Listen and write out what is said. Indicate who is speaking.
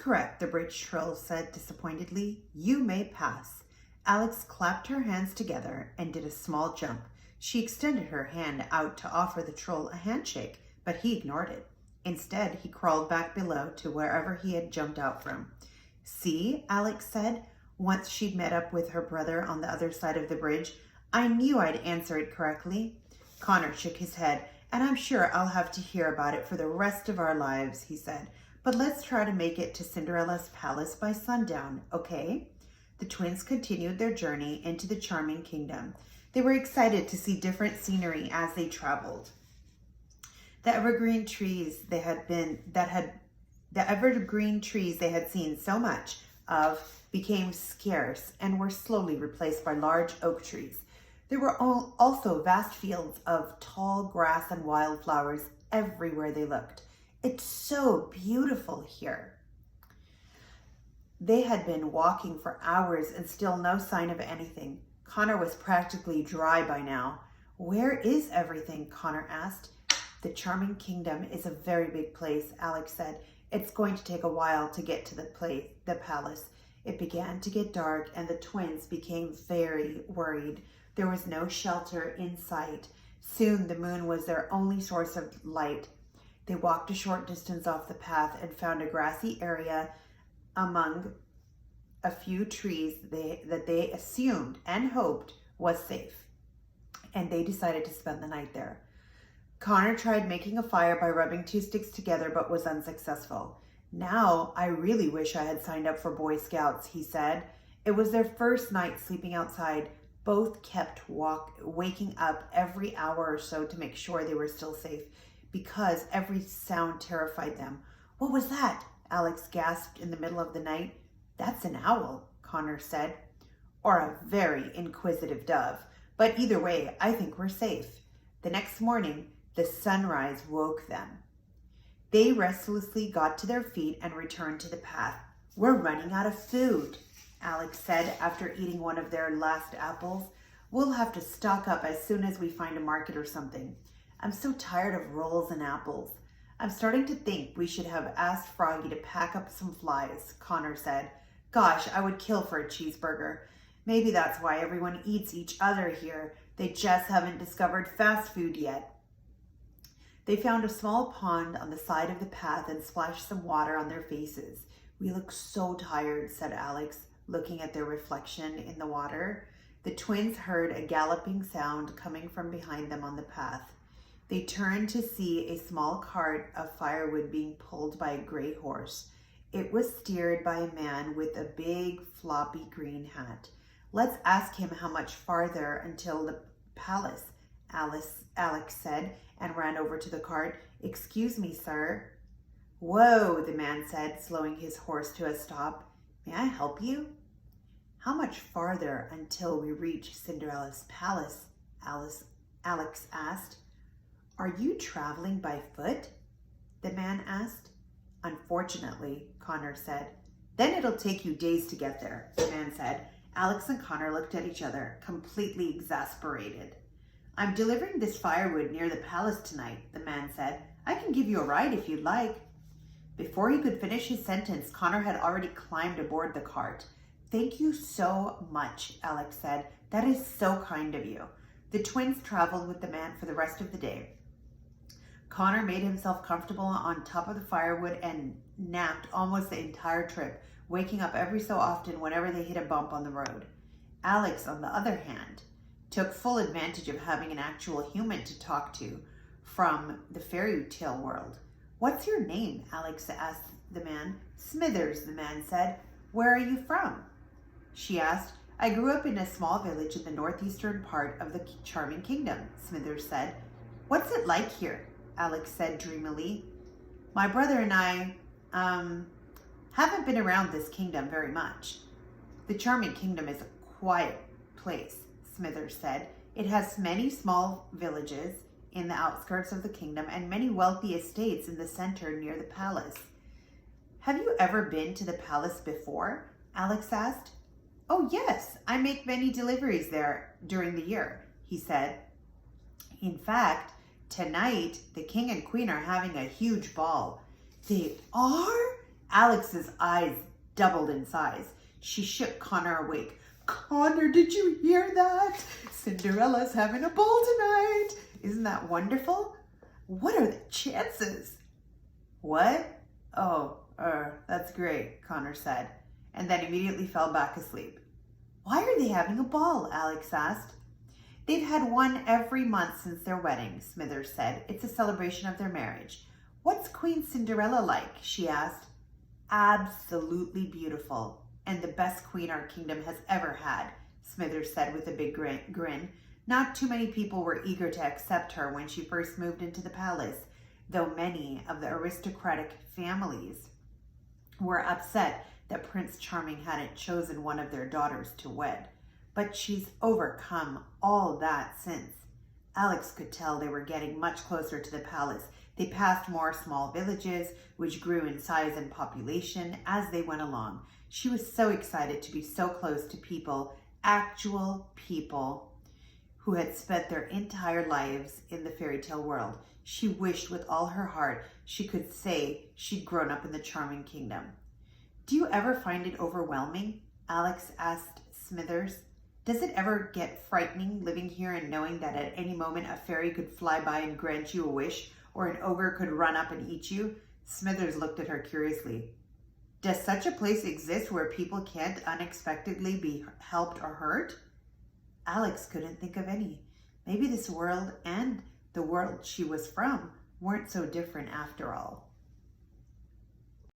Speaker 1: correct, the bridge troll said disappointedly. You may pass. Alex clapped her hands together and did a small jump. She extended her hand out to offer the troll a handshake, but he ignored it. Instead, he crawled back below to wherever he had jumped out from. See, Alex said, once she'd met up with her brother on the other side of the bridge. I knew I'd answer it correctly. Connor shook his head. And I'm sure I'll have to hear about it for the rest of our lives, he said. But let's try to make it to Cinderella's palace by sundown, okay? The twins continued their journey into the charming kingdom. They were excited to see different scenery as they traveled. The evergreen trees they had seen so much of became scarce and were slowly replaced by large oak trees. There were also vast fields of tall grass and wildflowers everywhere they looked. It's so beautiful here. They had been walking for hours and still no sign of anything. Connor was practically dry by now. Where is everything? Connor asked. The charming kingdom is a very big place, Alex said. It's going to take a while to get to the palace. It began to get dark and the twins became very worried. There was no shelter in sight. Soon the moon was their only source of light. They walked a short distance off the path and found a grassy area among a few trees that they assumed and hoped was safe. And they decided to spend the night there. Connor tried making a fire by rubbing two sticks together but was unsuccessful. Now I really wish I had signed up for Boy Scouts, he said. It was their first night sleeping outside. Both kept waking up every hour or so to make sure they were still safe because every sound terrified them. What was that? Alex gasped in the middle of the night. That's an owl, Connor said, or a very inquisitive dove. But either way, I think we're safe. The next morning, the sunrise woke them. They restlessly got to their feet and returned to the path. We're running out of food, Alex said after eating one of their last apples. We'll have to stock up as soon as we find a market or something. I'm so tired of rolls and apples. I'm starting to think we should have asked Froggy to pack up some flies, Connor said. Gosh, I would kill for a cheeseburger. Maybe that's why everyone eats each other here. They just haven't discovered fast food yet. They found a small pond on the side of the path and splashed some water on their faces. We look so tired, said Alex, looking at their reflection in the water. The twins heard a galloping sound coming from behind them on the path. They turned to see a small cart of firewood being pulled by a gray horse. It was steered by a man with a big floppy green hat. Let's ask him how much farther until the palace, Alex said, and ran over to the cart. Excuse me, sir. Whoa, the man said, slowing his horse to a stop. May I help you? How much farther until we reach Cinderella's palace? Alex asked. Are you traveling by foot? The man asked. Unfortunately, Connor said. Then it'll take you days to get there, the man said. Alex and Connor looked at each other, completely exasperated. I'm delivering this firewood near the palace tonight, the man said. I can give you a ride if you'd like. Before he could finish his sentence, Connor had already climbed aboard the cart. Thank you so much, Alex said. That is so kind of you. The twins traveled with the man for the rest of the day. Connor made himself comfortable on top of the firewood and napped almost the entire trip, waking up every so often whenever they hit a bump on the road. Alex, on the other hand, took full advantage of having an actual human to talk to from the fairy tale world. What's your name? Alex asked the man. Smithers, the man said. Where are you from? She asked. I grew up in a small village in the northeastern part of the charming kingdom, Smithers said. What's it like here? Alex said dreamily. My brother and I, haven't been around this kingdom very much. The charming kingdom is a quiet place, Smithers said. It has many small villages in the outskirts of the kingdom and many wealthy estates in the center near the palace. Have you ever been to the palace before? Alex asked. Oh yes, I make many deliveries there during the year, he said. In fact, tonight the king and queen are having a huge ball. They are? Alex's eyes doubled in size. She shook Connor awake. Connor, did you hear that? Cinderella's having a ball tonight. Isn't that wonderful? What are the chances? What? Oh, that's great, Connor said, and then immediately fell back asleep. Why are they having a ball? Alex asked. They've had one every month since their wedding, Smithers said. It's a celebration of their marriage. What's Queen Cinderella like? She asked. Absolutely beautiful, and the best queen our kingdom has ever had, Smithers said with a big grin. Not too many people were eager to accept her when she first moved into the palace, though many of the aristocratic families were upset that Prince Charming hadn't chosen one of their daughters to wed. But she's overcome all that since. Alex could tell they were getting much closer to the palace. They passed more small villages, which grew in size and population as they went along. She was so excited to be so close to people, actual people, who had spent their entire lives in the fairy tale world. She wished with all her heart she could say she'd grown up in the Charming Kingdom. Do you ever find it overwhelming? Alex asked Smithers. Does it ever get frightening living here and knowing that at any moment a fairy could fly by and grant you a wish, or an ogre could run up and eat you? Smithers looked at her curiously. Does such a place exist where people can't unexpectedly be helped or hurt? Alex couldn't think of any. Maybe this world and the world she was from weren't so different after all.